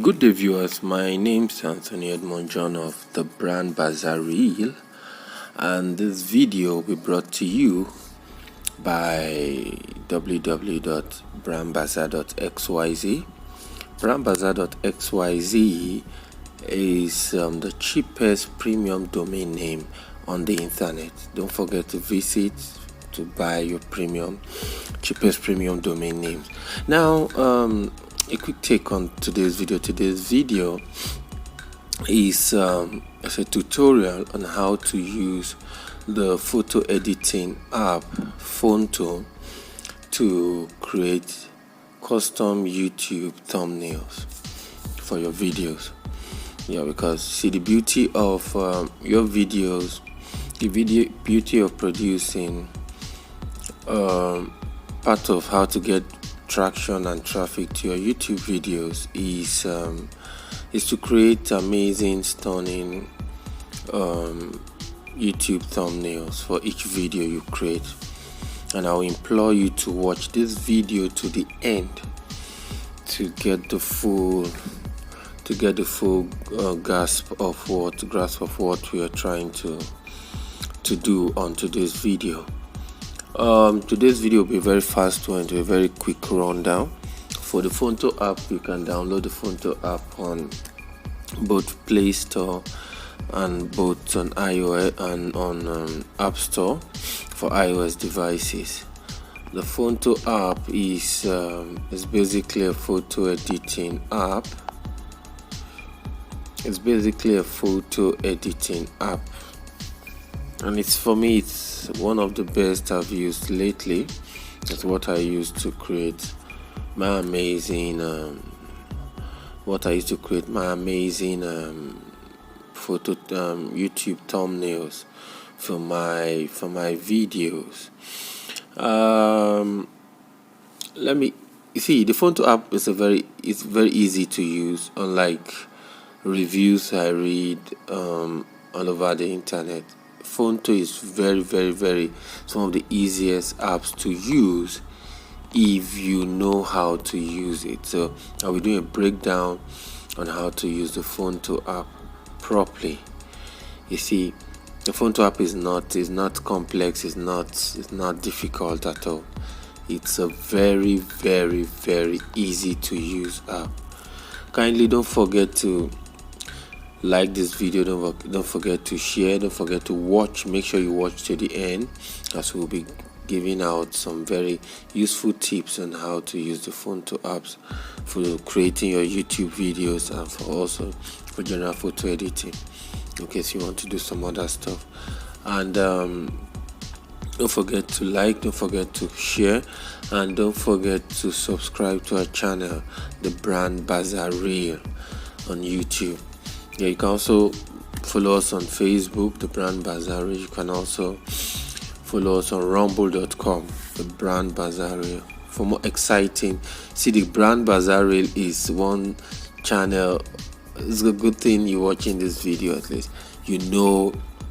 Good day, viewers. My name's Anthony Edmond John of the brand Bazaar Reel, and this video will be brought to you by www.brandbazaar.xyz. Brandbazaar.xyz is the cheapest premium domain name on the internet. Don't forget to visit to buy your cheapest premium domain names. Now, a quick take on today's video. Today's video is a tutorial on how to use the photo editing app Phonto to create custom YouTube thumbnails for your videos. Yeah, because see, the beauty of your videos, beauty of producing part of how to get traction and traffic to your YouTube videos is to create amazing, stunning YouTube thumbnails for each video you create. And I'll implore you to watch this video to the end to get the full grasp of what we are trying to do on today's video. Today's video will be a very fast one, a very quick rundown. For the Phonto app, you can download the Phonto app on both Play Store and both on iOS and on App Store for iOS devices. The Phonto app is basically a photo editing app. It's basically a photo editing app. And it's one of the best I've used lately. It's what I use to create my amazing photo YouTube thumbnails for my videos. You see, the Phonto app is very easy to use, unlike reviews I read all over the internet. Phonto is very some of the easiest apps to use if you know how to use it. So I'll be doing a breakdown on how to use the Phonto app properly. You see, the Phonto app is not complex, it's not difficult at all. It's a very easy to use app. Kindly don't forget to like this video, don't forget to share, don't forget to watch. Make sure you watch to the end, as we'll be giving out some very useful tips on how to use the Phonto apps for creating your YouTube videos and for general photo editing, in case you want to do some other stuff. And don't forget to like, don't forget to share, and don't forget to subscribe to our channel, the brand Bazaar Reel, on YouTube. Yeah, you can also follow us on Facebook, the brand Bazaar Reel. You can also follow us on rumble.com, the brand Bazaar Reel. For more exciting, see, the brand Bazaar Reel is one channel. It's a good thing you're watching this video, at least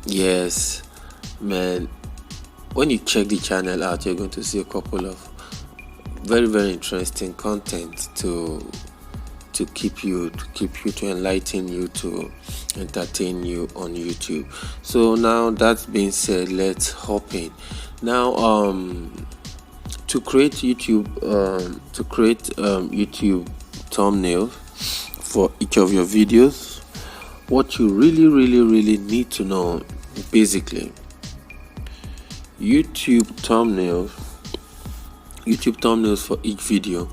yes, man, when you check the channel out, you're going to see a couple of very interesting content to enlighten you, to entertain you on YouTube. So now that being said, let's hop in. Now to create YouTube thumbnails for each of your videos, what you really need to know, basically, YouTube thumbnails for each video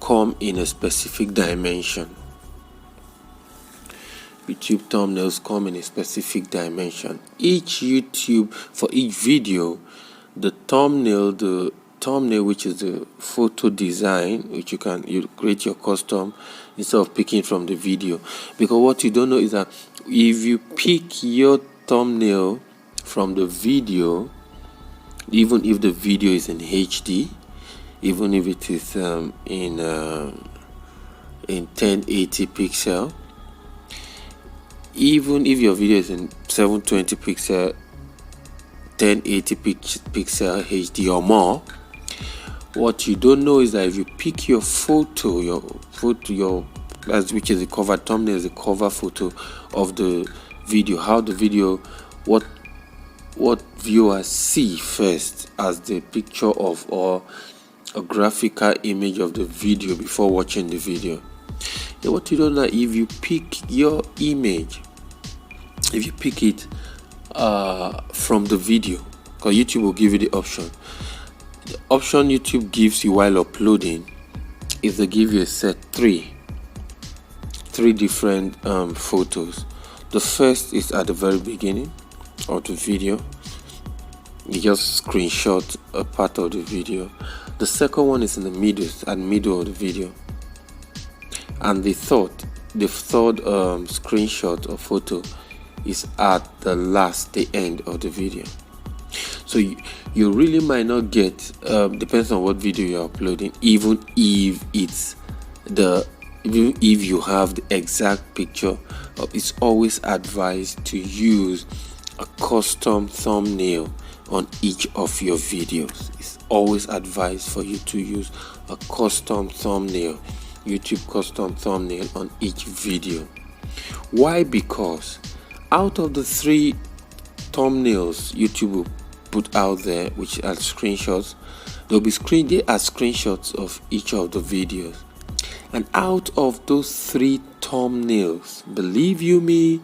come in a specific dimension. YouTube thumbnails come in a specific dimension. For each video, the thumbnail, which is the photo design, which you create your custom instead of picking from the video. Because what you don't know is that if you pick your thumbnail from the video, even if the video is in HD, even if it is in 1080 pixel, even if your video is in 720 pixel, 1080 pixel HD or more, What you don't know is that if you pick your photo, your which is the cover thumbnail, is the cover photo of the video. How the video, what viewers see first as the picture of or a graphical image of the video before watching the video. Then what you do now, if you pick your image, if you pick it from the video, because YouTube will give you the option. The option YouTube gives you while uploading is they give you a set three different photos. The first is at the very beginning of the video. You just screenshot a part of the video. The second one is in the middle of the video, and the third screenshot or photo is at the end of the video. So you really might not get, depends on what video you're uploading, even if you have the exact picture. It's always advised to use a custom thumbnail on each of your videos. It's always advised for you to use a custom thumbnail, YouTube custom thumbnail on each video. Why? Because out of the 3 thumbnails YouTube will put out there, which are screenshots, they are screenshots of each of the videos. And out of those 3 thumbnails, believe you me,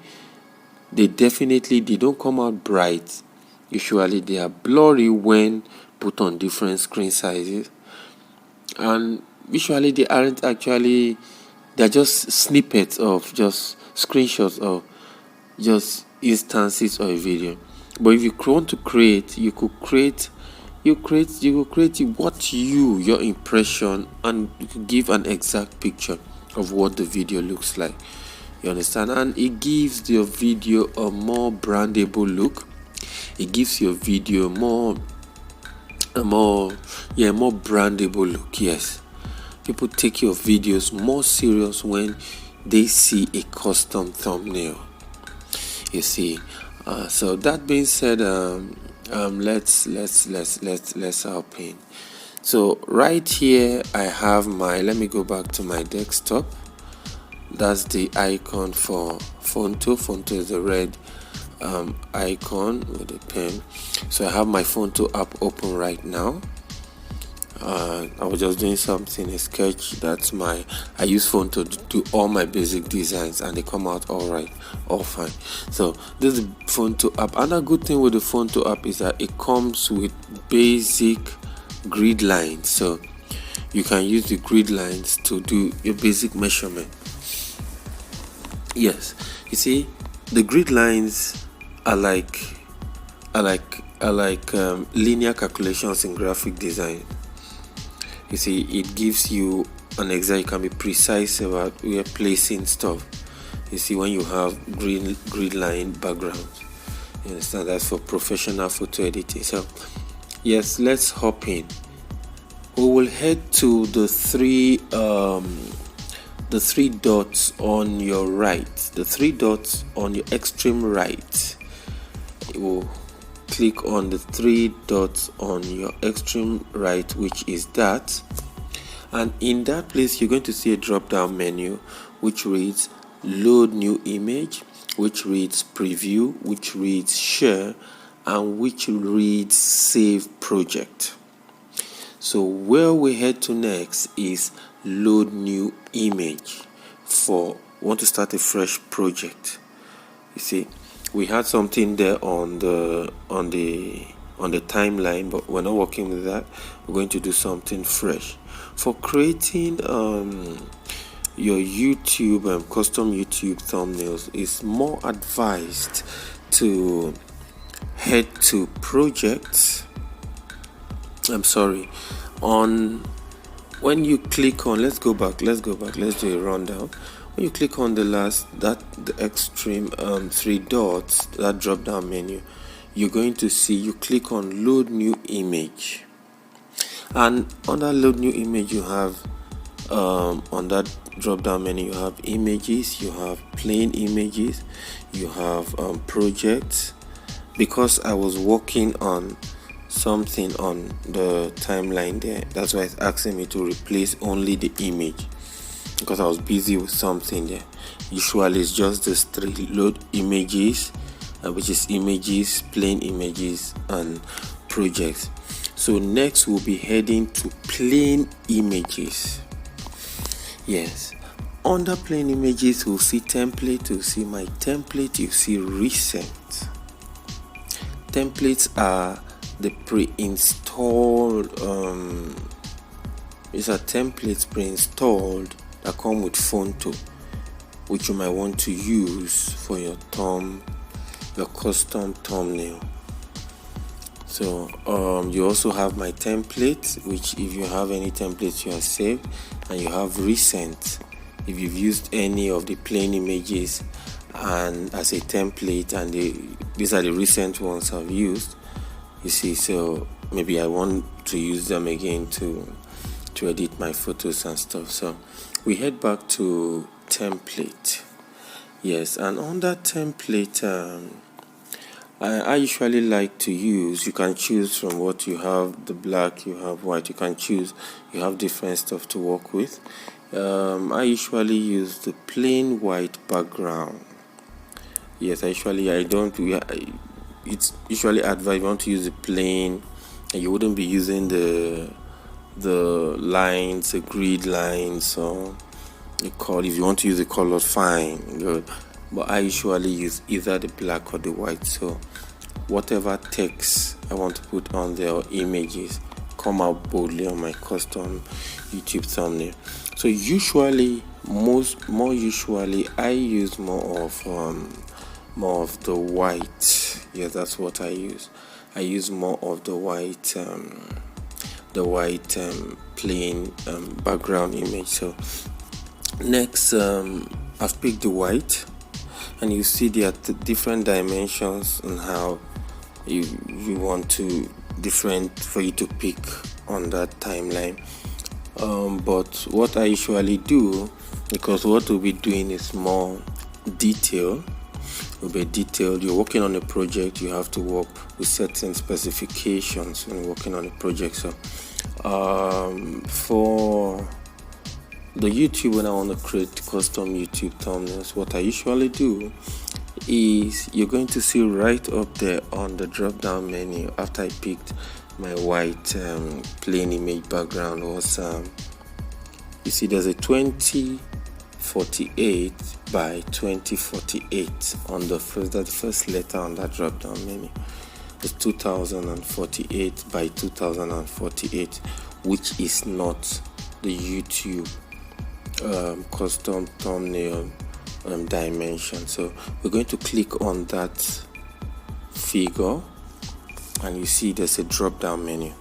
they don't come out bright. Usually they are blurry when put on different screen sizes, and usually they aren't actually, they're just snippets of just screenshots of just instances of a video. But if you want to create, you could create what your impression, and you could give an exact picture of what the video looks like. You understand? And it gives your video a more brandable look. It gives your video more brandable look. Yes, people take your videos more serious when they see a custom thumbnail. You see. So that being said, let's hop in. So right here I have let me go back to my desktop. That's the icon for Phonto. Phonto is the red icon with a pen. So I have my Phonto app open right now. I was just doing something, a sketch. I use Phonto to do all my basic designs, and they come out all right, all fine. So this is the Phonto app. Another good thing with the Phonto app is that it comes with basic grid lines, so you can use the grid lines to do your basic measurement. Yes, you see, the grid lines are like linear calculations in graphic design. You see, it gives you an exact, you can be precise about where you're placing stuff. You see, when you have grid line backgrounds, you understand, that's for professional photo editing. So yes, let's hop in. We will head to the three dots on your right, the 3 dots on your extreme right. You will click on the 3 dots on your extreme right, which is that, and in that place you're going to see a drop down menu which reads load new image, which reads preview, which reads share, and which reads save project. So where we head to next is load new image. Want to start a fresh project. You see, we had something there on the timeline, but we're not working with that. We're going to do something fresh. For creating your YouTube custom YouTube thumbnails, it's more advised to head to projects. When you click on, let's go back, let's do a rundown. When you click on the extreme 3 dots, that drop down menu, you're going to see, you click on load new image, and on that load new image you have on that drop down menu you have images, you have plain images, you have projects. Because I was working on something on the timeline there, that's why it's asking me to replace only the image. because I was busy with something there. Usually it's just this three: load images, which is images, plain images, and projects. So next we'll be heading to plain images. Yes, under plain images we'll see template, you'll see my template, you'll see recent. Templates are the pre-installed these are templates pre-installed that come with Phonto, which you might want to use for your custom thumbnail. So you also have my template, which if you have any templates you have saved, and you have recent if you've used any of the plain images and as a template, and these are the recent ones I've used, you see. So maybe I want to use them again to edit my photos and stuff. So we head back to template. Yes, and on that template I usually like to use, you can choose from what you have, the black, you have white, you can choose, you have different stuff to work with. I usually use the plain white background. Yes, it's usually advised you want to use the plain, and you wouldn't be using the lines, the grid lines, or the color. If you want to use the color, fine, good. But I usually use either the black or the white. So whatever text I want to put on there or images come out boldly on my custom YouTube thumbnail. So usually, more usually, I use more of the white. Yeah, that's what I use. I use more of the white plain background image. So next, I've picked the white, and you see there are different dimensions and how you want to different for you to pick on that timeline. But what I usually do, because what we'll be doing is more detail, will be detailed. You're working on a project, you have to work with certain specifications when working on a project. So for the YouTube, when I want to create custom YouTube thumbnails, what I usually do is, you're going to see right up there on the drop down menu, after I picked my white plain image background, was you see there's a 2048 by 2048 on the first letter on that drop down menu. It's 2048 by 2048, which is not the YouTube custom thumbnail dimension. So we're going to click on that figure, and you see there's a drop down menu.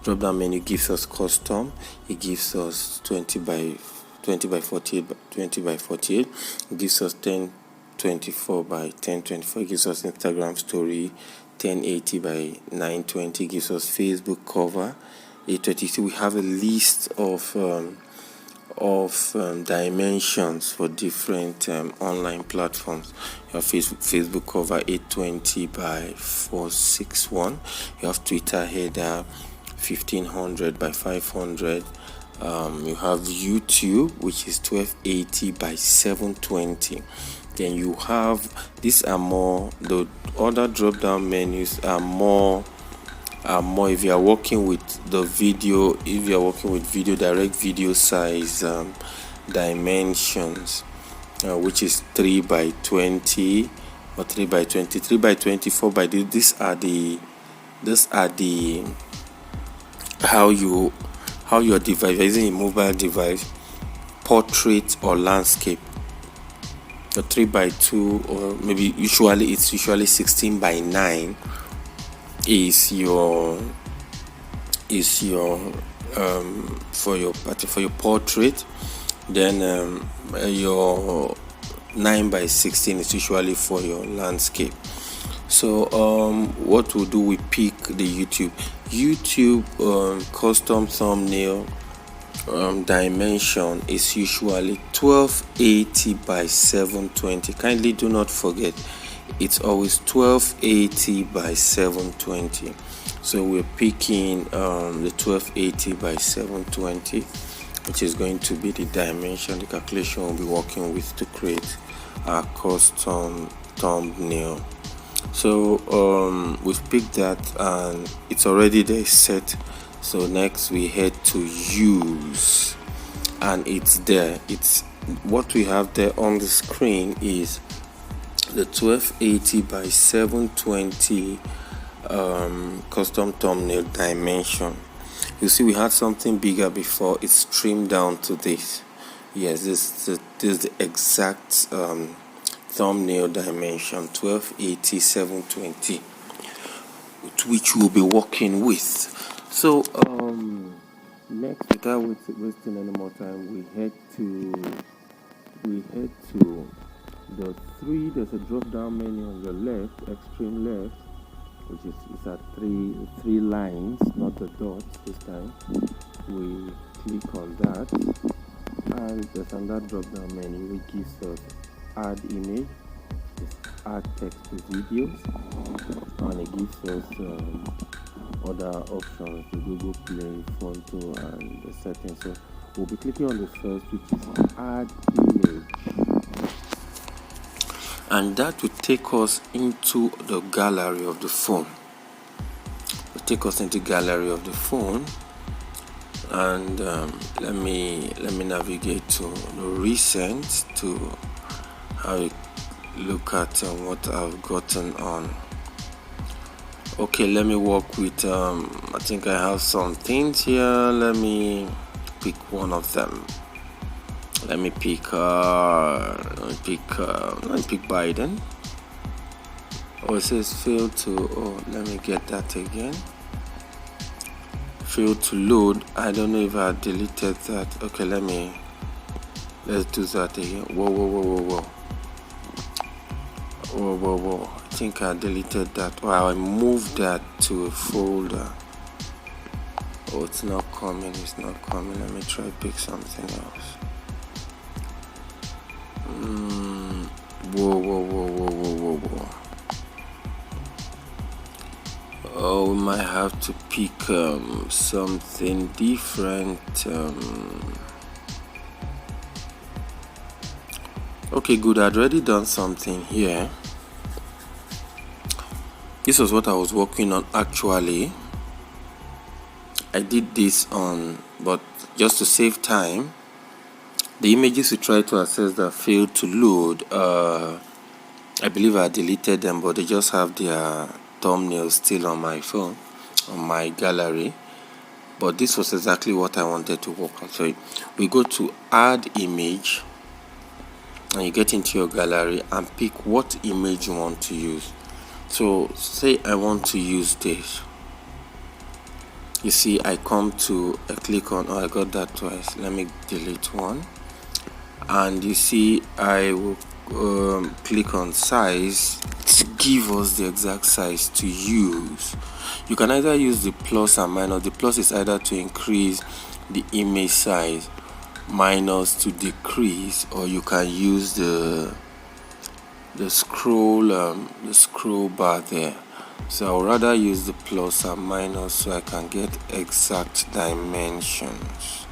Drop down menu gives us custom. It gives us 20 by 48 by 20 by 48. It gives us 1024 by 1024. It gives us Instagram story 1080 by 920. It gives us Facebook cover 822. We have a list of dimensions for different online platforms. You have Facebook cover 820 by 461. You have Twitter header 1500 by 500. You have YouTube, which is 1280 by 720. Then you have, these are more, the other drop down menus are more if you are working with the video, if you are working with direct video size dimensions, which is 3 by 20 or 3 by 20, 3 by 24 by these are the how your device, using a mobile device, portrait or landscape. The 3 by 2, or maybe usually 16 by 9 is your for your portrait. Then your 9 by 16 is usually for your landscape. So what we'll do, we pick the YouTube custom thumbnail dimension is usually 1280 by 720. Kindly do not forget, it's always 1280 by 720. So we're picking the 1280 by 720. which is going to be the dimension the calculation we'll be working with to create our custom thumbnail. So we've picked that and it's already there set. So next we head to use, and it's there. It's what we have there on the screen is the 1280 by 720 custom thumbnail dimension. You see we had something bigger before. It's trimmed down to this. Yes, this is the exact thumbnail dimension 1280 720, which we'll be working with. So next, without wasting any more time, we head to the three. There's a drop down menu on the left, extreme left, which is at three lines, not the dots this time. We click on that, and there's another drop down menu which gives us add image, add text to videos, and it gives us other options, the Google Play, Phonto, and the settings. So we'll be clicking on the first, which is add image, and that will take us into the gallery of the phone. And let me navigate to the recent to have a look at what I've gotten on. Okay, let me work with I think I have some things here. Let me pick one of them. Let me pick Biden. Oh, it says failed to. Oh, let me get that again. Failed to load. I don't know if I deleted that. Okay, let's do that again. Whoa. I think I deleted that. Wow, I moved that to a folder. Oh, it's not coming. Let me try pick something else. Whoa. Oh, we might have to pick something different. Okay, good. I'd already done something here. This was what I was working on actually. I did this but just to save time, the images we tried to access that failed to load, I believe I deleted them, but they just have their thumbnails still on my phone, on my gallery. But this was exactly what I wanted to work on. So we go to add image, and you get into your gallery and pick what image you want to use. So say I want to use this. You see I click on, I got that twice. Let me delete one. And you see I will click on size to give us the exact size to use. You can either use the plus and minus. The plus is either to increase the image size, minus to decrease, or you can use the scroll bar there. So I would rather use the plus and minus so I can get exact dimensions.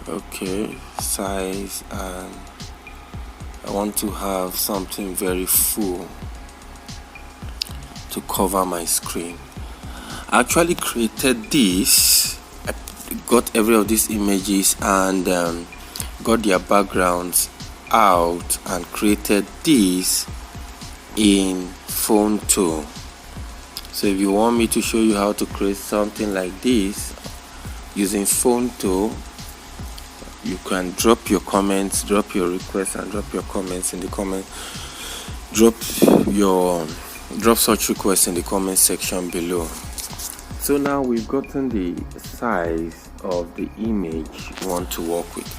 Okay, size, and I want to have something very full to cover my screen. I actually created this. I got every of these images and got their backgrounds out and created this in Phonto. So if you want me to show you how to create something like this using Phonto, you can drop your comments, drop your requests, and drop your comments in the comment. Drop such requests in the comment section below. So now we've gotten the size of the image we want to work with.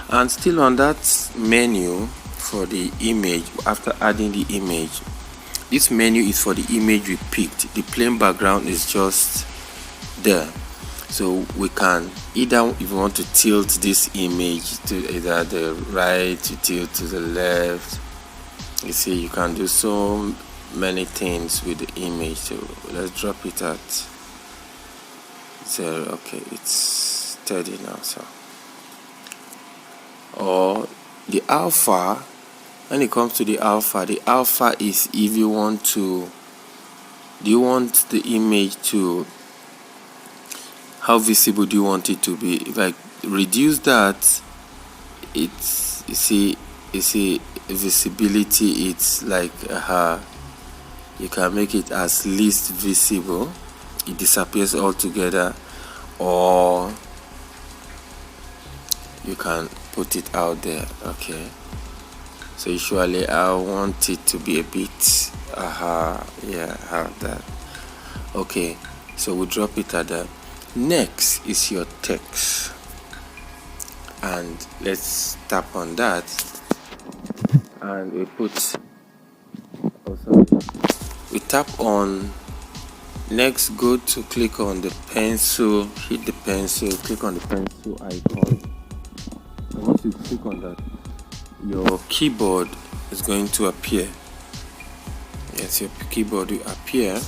And still on that menu for the image, after adding the image, this menu is for the image we picked. The plain background is just there. So we can either, if you want to tilt this image to either the right, to tilt to the left. You see, you can do so many things with the image. So let's drop it at 0. Okay, it's steady now. So, or the alpha, when it comes to the alpha is if you want to, do you want the image to, how visible do you want it to be? If I reduce that, it's, you see visibility, it's like you can make it as least visible, it disappears altogether, or you can put it out there. Okay, so usually I want it to be a bit have that. Okay, so we drop it at that. Next is your text, and let's tap on that, and we put, we tap on, next go to click on the pencil, hit the pencil, click on the pencil icon, and once you click on that, your keyboard is going to appear. Yes, your keyboard will appear,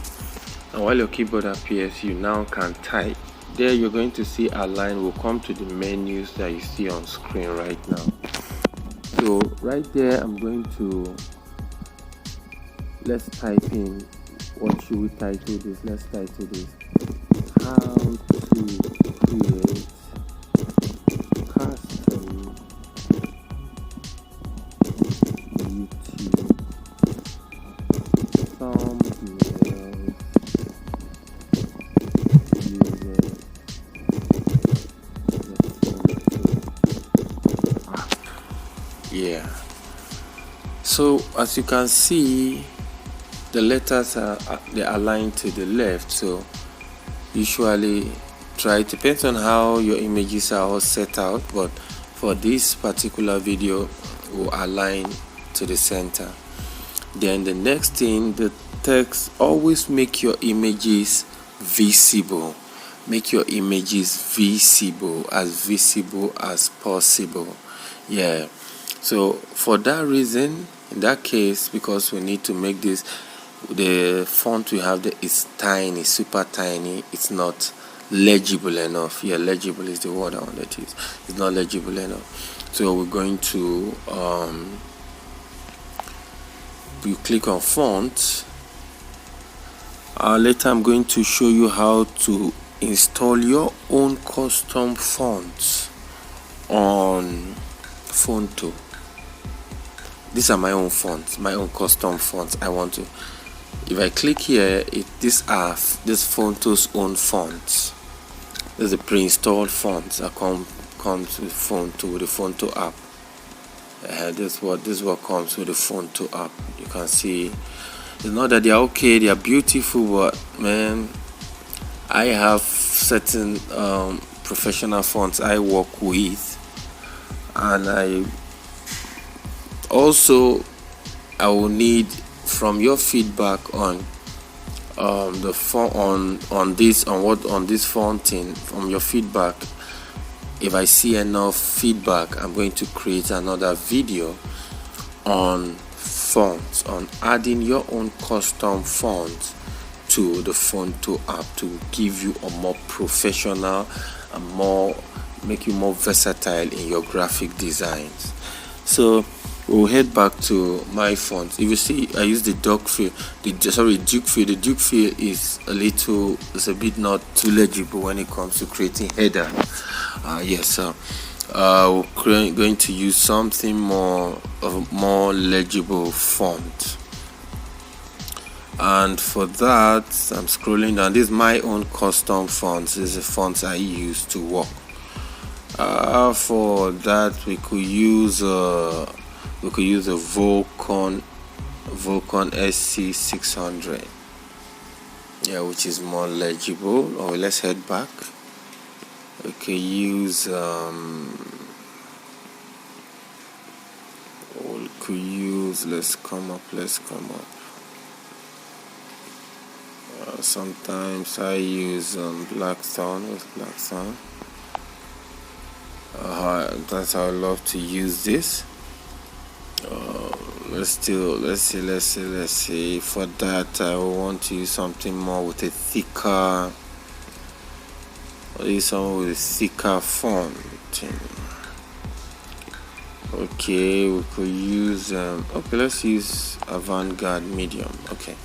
and while your keyboard appears, you now can type. There you're going to see a line will come to the menus that you see on screen right now. So right there, I'm going to, let's type in, what should we title this? Let's title this, how to create custom YouTube thumbnails using yeah. So as you can see, the letters are they're aligned to the left. So usually try, it depends on how your images are all set out, but for this particular video we'll align to the center. Then the next thing, the text, always make your images visible. Make your images visible as possible. Yeah, so for that reason, in that case, because we need to make this, the font we have there is tiny, super tiny, it's not legible enough. Yeah, legible is the word I wanted to use. It's not legible enough. So we're going to you click on font. Later I'm going to show you how to install your own custom fonts on Phonto. These are my own fonts, my own custom fonts. I want to, if I click here, these are Phonto's own fonts. There's a pre-installed fonts that comes with Phonto, with the Phonto app. This is what comes with the Phonto app. You can see, it's not that they are okay, they are beautiful, but man, I have certain professional fonts I work with, and I will need from your feedback on the font on this fonting. From your feedback, if I see enough feedback, I'm going to create another video on fonts, on adding your own custom fonts to the Phonto app to give you a more professional and make you more versatile in your graphic designs. So we'll head back to my font. If you see, I use the Dukefield. The Dukefield is a bit not too legible when it comes to creating header. Yes, we're going to use something more legible font. And for that, I'm scrolling down. This is my own custom fonts. This is the fonts I use to work. For that, we could use a Vulkan SC600. Yeah, which is more legible. Or let's head back. We could use let's come up. Sometimes I use Blackstone. That's how I love to use this. Let's see. For that, I want to use something more with a thicker This one with thicker font. Okay, we could use okay, let's use avant-garde medium. Okay,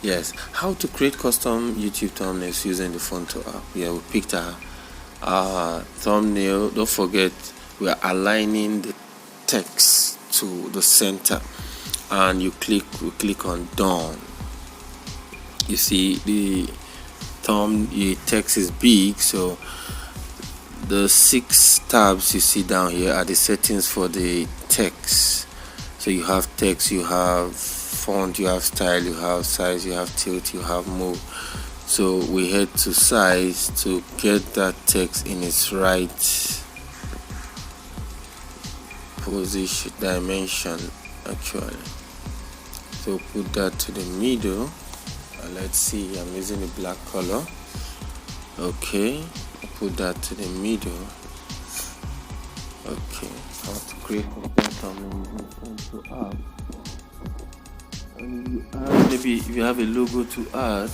yes. How to create custom YouTube thumbnails using the Phonto app? Yeah, we picked our thumbnail. Don't forget, we are aligning the text to the center, and we click on done. You see the text is big, so the 6 tabs you see down here are the settings for the text. So you have text, you have font, you have style, you have size, you have tilt, you have move. So we head to size to get that text in its right position, dimension actually. So put that to the middle, and let's see, I'm using the black color. Okay, put that to the middle. Okay, how to create content thumbnail using Phonto app. And you add, maybe if you have a logo to add,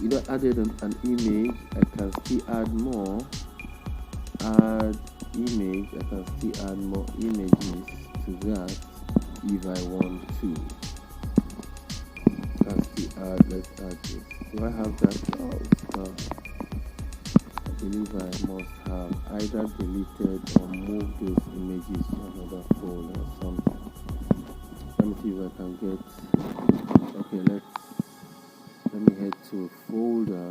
either added an image, I can still add more. Add image, I can still add more images to that if I want to. I can still add, let's add this. Do I have that? Oh, I believe I must have either deleted or moved those images to another folder or something. Let me see if I can get. Okay, let me head to a folder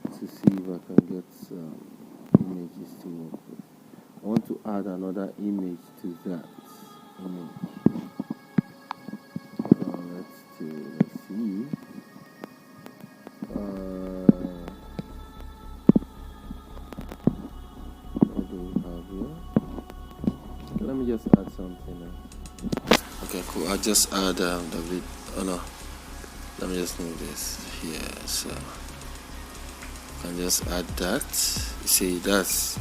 to see if I can get some images to work with. I want to add another image to that image. Let's see. What do we have here? Okay, let me just add something else. Okay, cool. I'll just add oh no. Let me just move this here. So I can just add that. You see, that's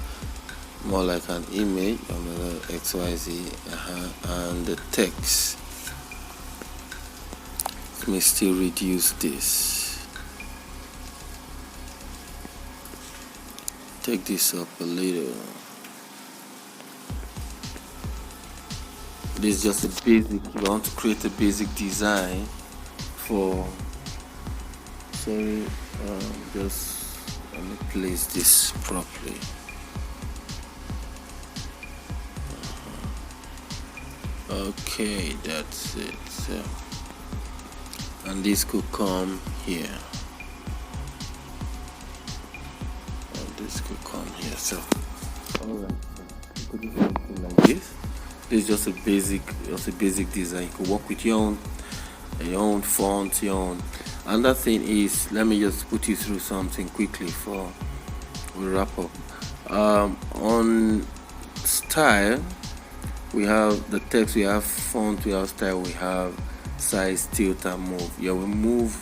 more like an image of XYZ, and the text. Let me still reduce this. Take this up a little. This is just a basic. You want to create a basic design for. Just let me place this properly. Okay, that's it. So, and this could come here, and this could come here. So, alright, you could do something like this. This is just a basic design. You could work with your own font, your own. Another thing is, let me just put you through something quickly before we wrap up. On style, we have the text, we have font, we have style, we have size, tilt, and move. Yeah, we move.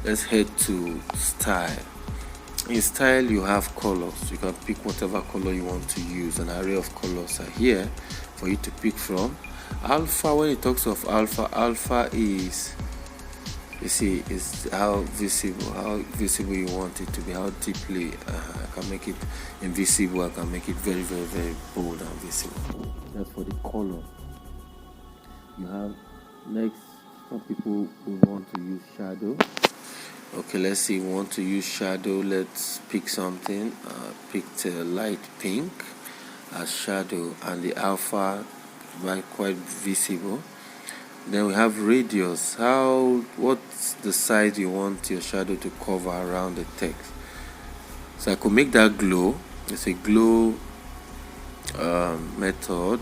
Let's head to style. In style, you have colors. You can pick whatever color you want to use. An array of colors are here for you to pick from. Alpha, when it talks of alpha is, you see, is how visible you want it to be, how deeply. I can make it invisible, I can make it very, very, very bold and visible. That's for the color. You have next, some people will want to use shadow. Okay, let's see, we want to use shadow. Let's pick something. Picked a light pink as shadow, and the alpha quite visible. Then we have radius. What's the size you want your shadow to cover around the text? So I could make that glow. It's a glow method.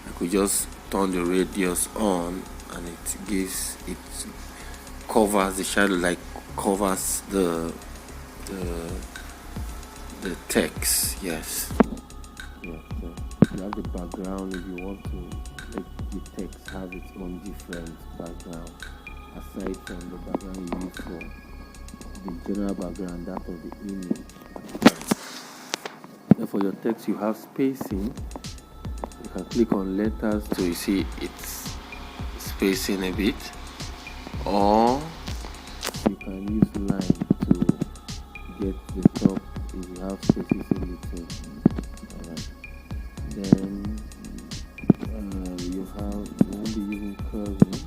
I could just turn the radius on, and it covers the shadow, like covers the text. Yes. Yeah, so you have the background. If you want to make the text have its own different background, aside from the background you use for the general background, that of the image. Then for your text, you have spacing. You can click on letters so you see it's spacing a bit, or you can use line to spaces in between. Alright. Then you won't be using curving.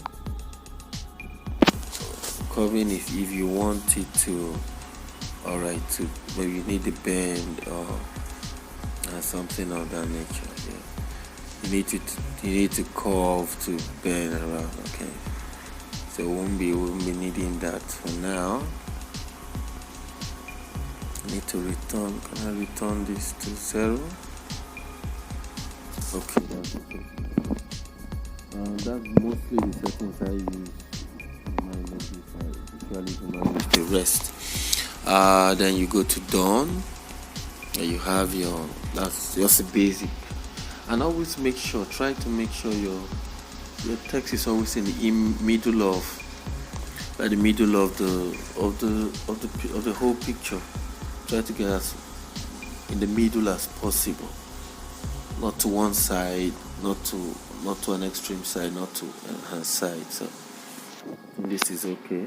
Curving is if you want it to, alright, to where you need a bend or something of that nature. Yeah. You need to curve to bend around. Okay. So we won't be needing that for now. I need to return. Can I return this to 0? Okay, that's okay. That's mostly the settings I use. Usually do not use the rest. Then you go to done. You have your, that's just a basic. And always try to make sure your text is always in the middle of, like the middle of the whole picture. Try to get as in the middle as possible, not to one side, not to an extreme side, not to an side. So this is okay.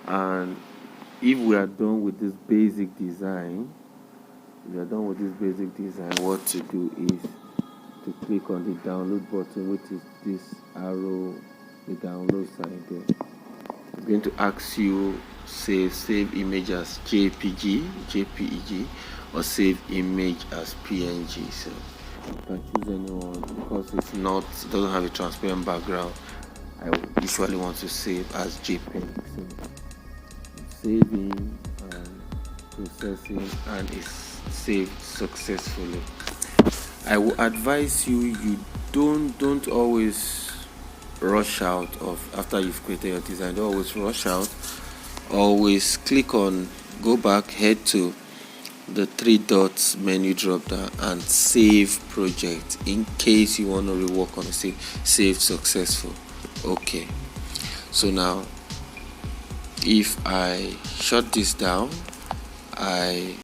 And if we are done with this basic design, what to do is to click on the download button, which is this arrow, the download sign there. It's going to ask you save image as JPG, or save image as PNG. So you can choose anyone because it doesn't have a transparent background. I usually want to save as JPEG. So saving and processing, and it's saved successfully. I will advise you don't always rush out after you've created your design. Don't always rush out. Always go back, head to the 3 dots menu drop down and save project in case you want to rework on it. Save successful. Okay, so now if I shut this down, I